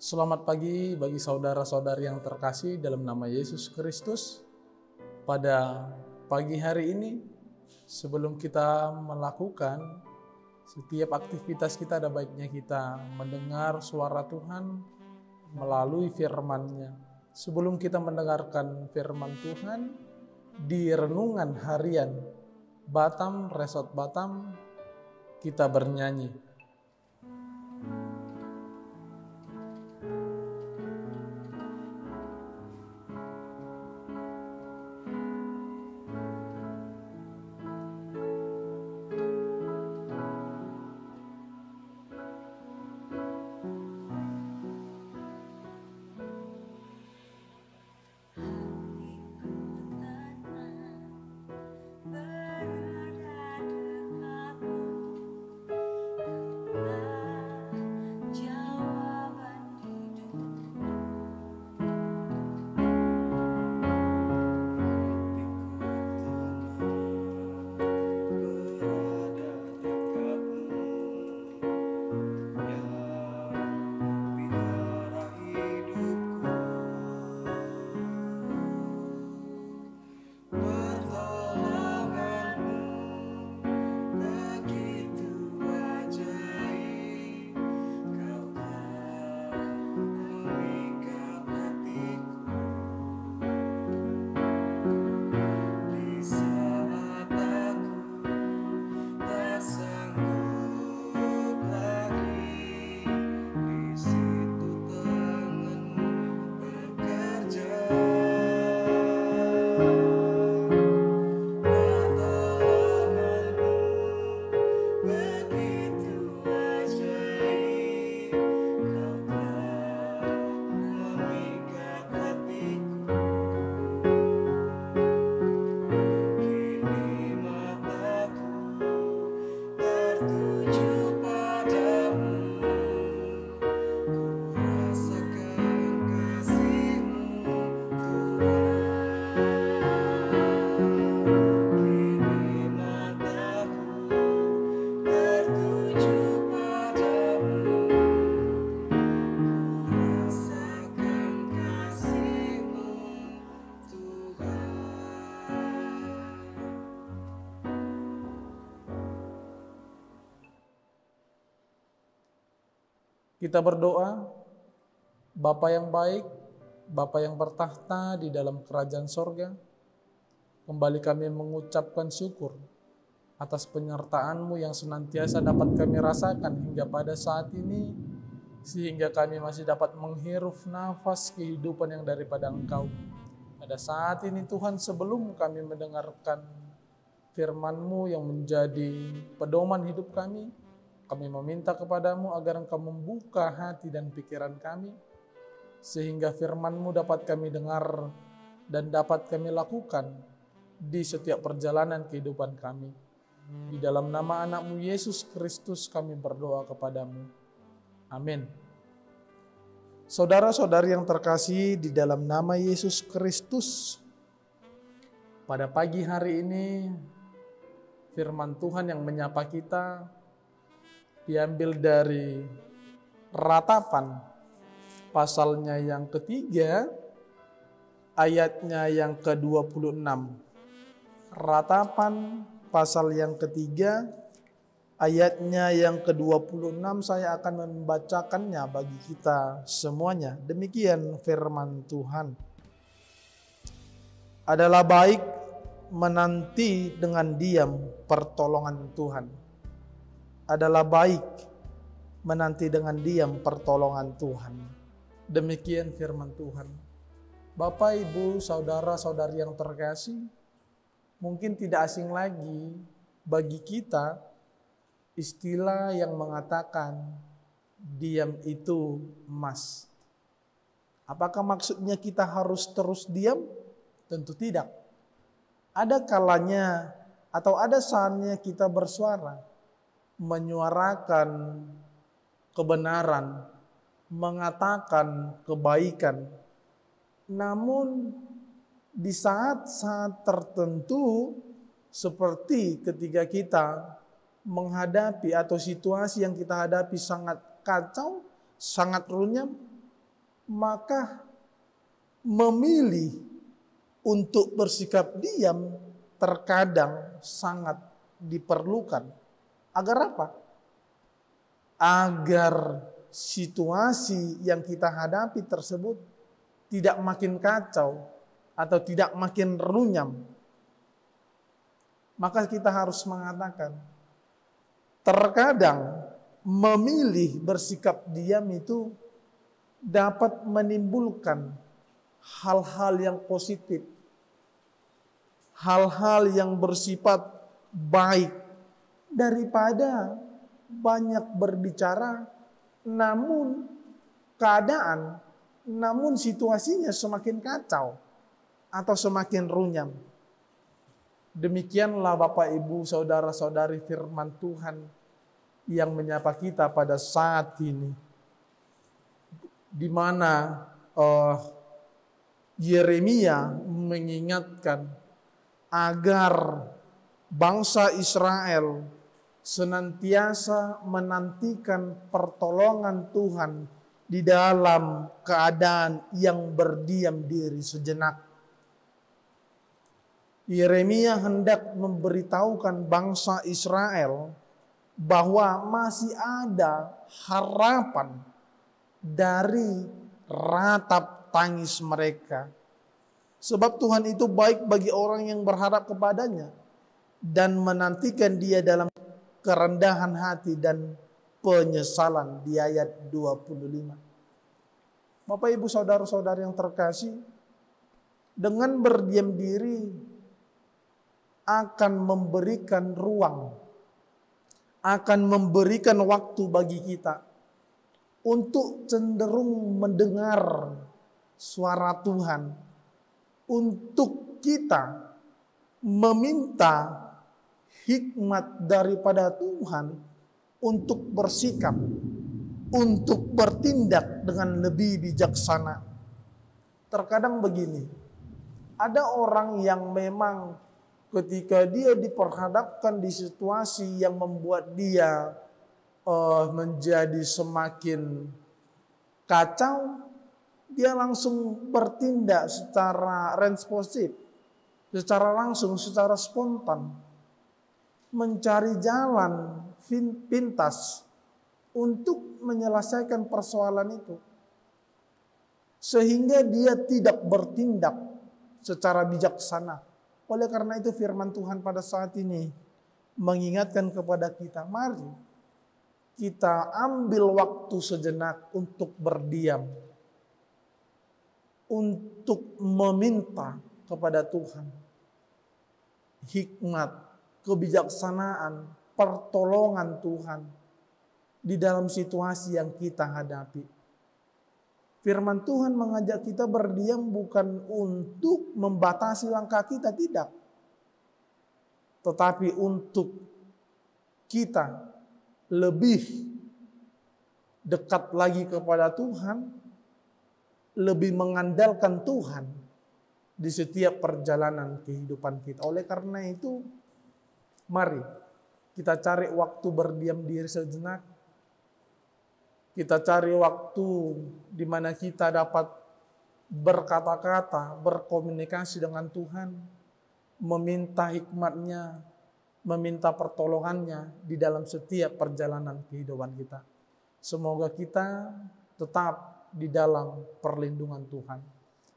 Selamat pagi bagi saudara-saudari yang terkasih dalam nama Yesus Kristus. Pada pagi hari ini, sebelum kita melakukan setiap aktivitas kita, ada baiknya kita mendengar suara Tuhan melalui firman-Nya. Sebelum kita mendengarkan firman Tuhan, di renungan harian Batam, Resort Batam, kita bernyanyi. Kita berdoa. Bapa yang baik, Bapa yang bertahta di dalam kerajaan sorga, kembali kami mengucapkan syukur atas penyertaan-Mu yang senantiasa dapat kami rasakan hingga pada saat ini, sehingga kami masih dapat menghirup nafas kehidupan yang daripada Engkau. Pada saat ini Tuhan, sebelum kami mendengarkan firman-Mu yang menjadi pedoman hidup kami meminta kepadamu agar Engkau membuka hati dan pikiran kami, sehingga firman-Mu dapat kami dengar dan dapat kami lakukan di setiap perjalanan kehidupan kami. Di dalam nama anak-Mu Yesus Kristus kami berdoa kepadamu. Amin. Saudara-saudari yang terkasih di dalam nama Yesus Kristus, pada pagi hari ini firman Tuhan yang menyapa kita diambil dari Ratapan pasalnya yang ketiga, ayatnya yang ke-26. Ratapan pasal yang ketiga, ayatnya yang ke-26, saya akan membacakannya bagi kita semuanya. Demikian firman Tuhan. Adalah baik menanti dengan diam pertolongan Tuhan. Adalah baik menanti dengan diam pertolongan Tuhan. Demikian firman Tuhan. Bapak, Ibu, saudara-saudari yang terkasih, mungkin tidak asing lagi bagi kita istilah yang mengatakan diam itu emas. Apakah maksudnya kita harus terus diam? Tentu tidak. Ada kalanya atau ada saatnya kita bersuara, menyuarakan kebenaran, mengatakan kebaikan. Namun di saat-saat tertentu, seperti ketika kita menghadapi atau situasi yang kita hadapi sangat kacau, sangat runyam, maka memilih untuk bersikap diam terkadang sangat diperlukan. Agar apa? Agar situasi yang kita hadapi tersebut tidak makin kacau atau tidak makin runyam. Maka kita harus mengatakan, terkadang memilih bersikap diam itu dapat menimbulkan hal-hal yang positif, hal-hal yang bersifat baik daripada banyak berbicara namun situasinya semakin kacau atau semakin runyam. Demikianlah Bapak Ibu saudara-saudari firman Tuhan yang menyapa kita pada saat ini, di mana Yeremia mengingatkan agar bangsa Israel senantiasa menantikan pertolongan Tuhan di dalam keadaan yang berdiam diri sejenak. Yeremia hendak memberitahukan bangsa Israel bahwa masih ada harapan dari ratap tangis mereka. Sebab Tuhan itu baik bagi orang yang berharap kepadanya dan menantikan dia dalam kerendahan hati dan penyesalan, di ayat 25. Bapak Ibu saudara-saudari yang terkasih, dengan berdiam diri akan memberikan ruang, akan memberikan waktu bagi kita untuk cenderung mendengar suara Tuhan, untuk kita meminta hikmat daripada Tuhan untuk bersikap, untuk bertindak dengan lebih bijaksana. Terkadang begini, ada orang yang memang ketika dia diperhadapkan di situasi yang membuat dia menjadi semakin kacau, dia langsung bertindak secara responsif, secara langsung, secara spontan, mencari jalan pintas untuk menyelesaikan persoalan itu, sehingga dia tidak bertindak secara bijaksana. Oleh karena itu firman Tuhan pada saat ini mengingatkan kepada kita, mari kita ambil waktu sejenak untuk berdiam, untuk meminta kepada Tuhan hikmat, kebijaksanaan, pertolongan Tuhan di dalam situasi yang kita hadapi. Firman Tuhan mengajak kita berdiam bukan untuk membatasi langkah kita, tidak. Tetapi untuk kita lebih dekat lagi kepada Tuhan, lebih mengandalkan Tuhan di setiap perjalanan kehidupan kita. Oleh karena itu, mari kita cari waktu berdiam diri sejenak. Kita cari waktu di mana kita dapat berkata-kata, berkomunikasi dengan Tuhan, meminta hikmat-Nya, meminta pertolongannya di dalam setiap perjalanan kehidupan kita. Semoga kita tetap di dalam perlindungan Tuhan.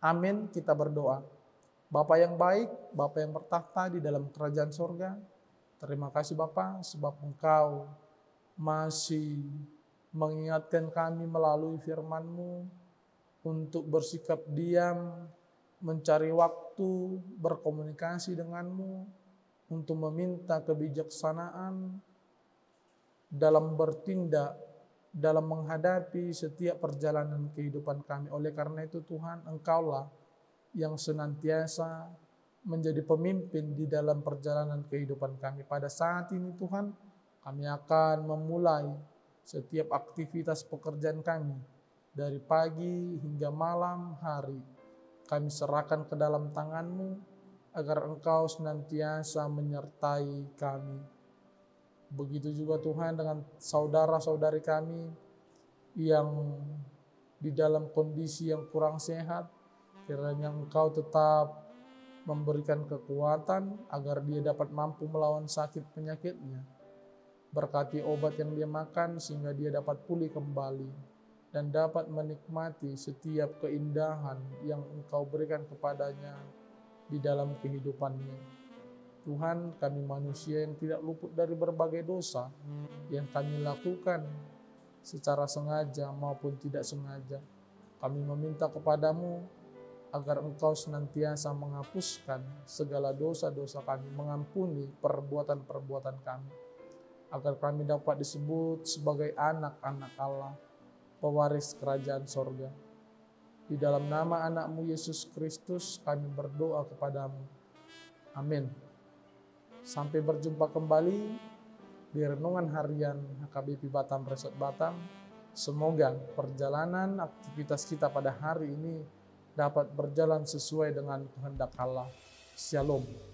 Amin, kita berdoa. Bapa yang baik, Bapa yang bertakhta di dalam kerajaan sorga, terima kasih Bapa sebab Engkau masih mengingatkan kami melalui firman-Mu untuk bersikap diam, mencari waktu, berkomunikasi dengan-Mu, untuk meminta kebijaksanaan dalam bertindak, dalam menghadapi setiap perjalanan kehidupan kami. Oleh karena itu Tuhan, Engkaulah yang senantiasa menjadi pemimpin di dalam perjalanan kehidupan kami. Pada saat ini Tuhan, kami akan memulai setiap aktivitas pekerjaan kami dari pagi hingga malam hari. Kami serahkan ke dalam tangan-Mu agar Engkau senantiasa menyertai kami. Begitu juga Tuhan dengan saudara-saudari kami yang di dalam kondisi yang kurang sehat, kiranya Engkau tetap memberikan kekuatan agar dia dapat mampu melawan sakit penyakitnya. Berkati obat yang dia makan sehingga dia dapat pulih kembali dan dapat menikmati setiap keindahan yang Engkau berikan kepadanya di dalam kehidupannya. Tuhan, kami manusia yang tidak luput dari berbagai dosa yang kami lakukan secara sengaja maupun tidak sengaja. Kami meminta kepadamu agar Engkau senantiasa menghapuskan segala dosa-dosa kami, mengampuni perbuatan-perbuatan kami, agar kami dapat disebut sebagai anak-anak Allah, pewaris kerajaan sorga. Di dalam nama anak-Mu Yesus Kristus kami berdoa kepadamu. Amin. Sampai berjumpa kembali di renungan harian HKBP Batam Resort Batam. Semoga perjalanan aktivitas kita pada hari ini dapat berjalan sesuai dengan kehendak Allah. Shalom.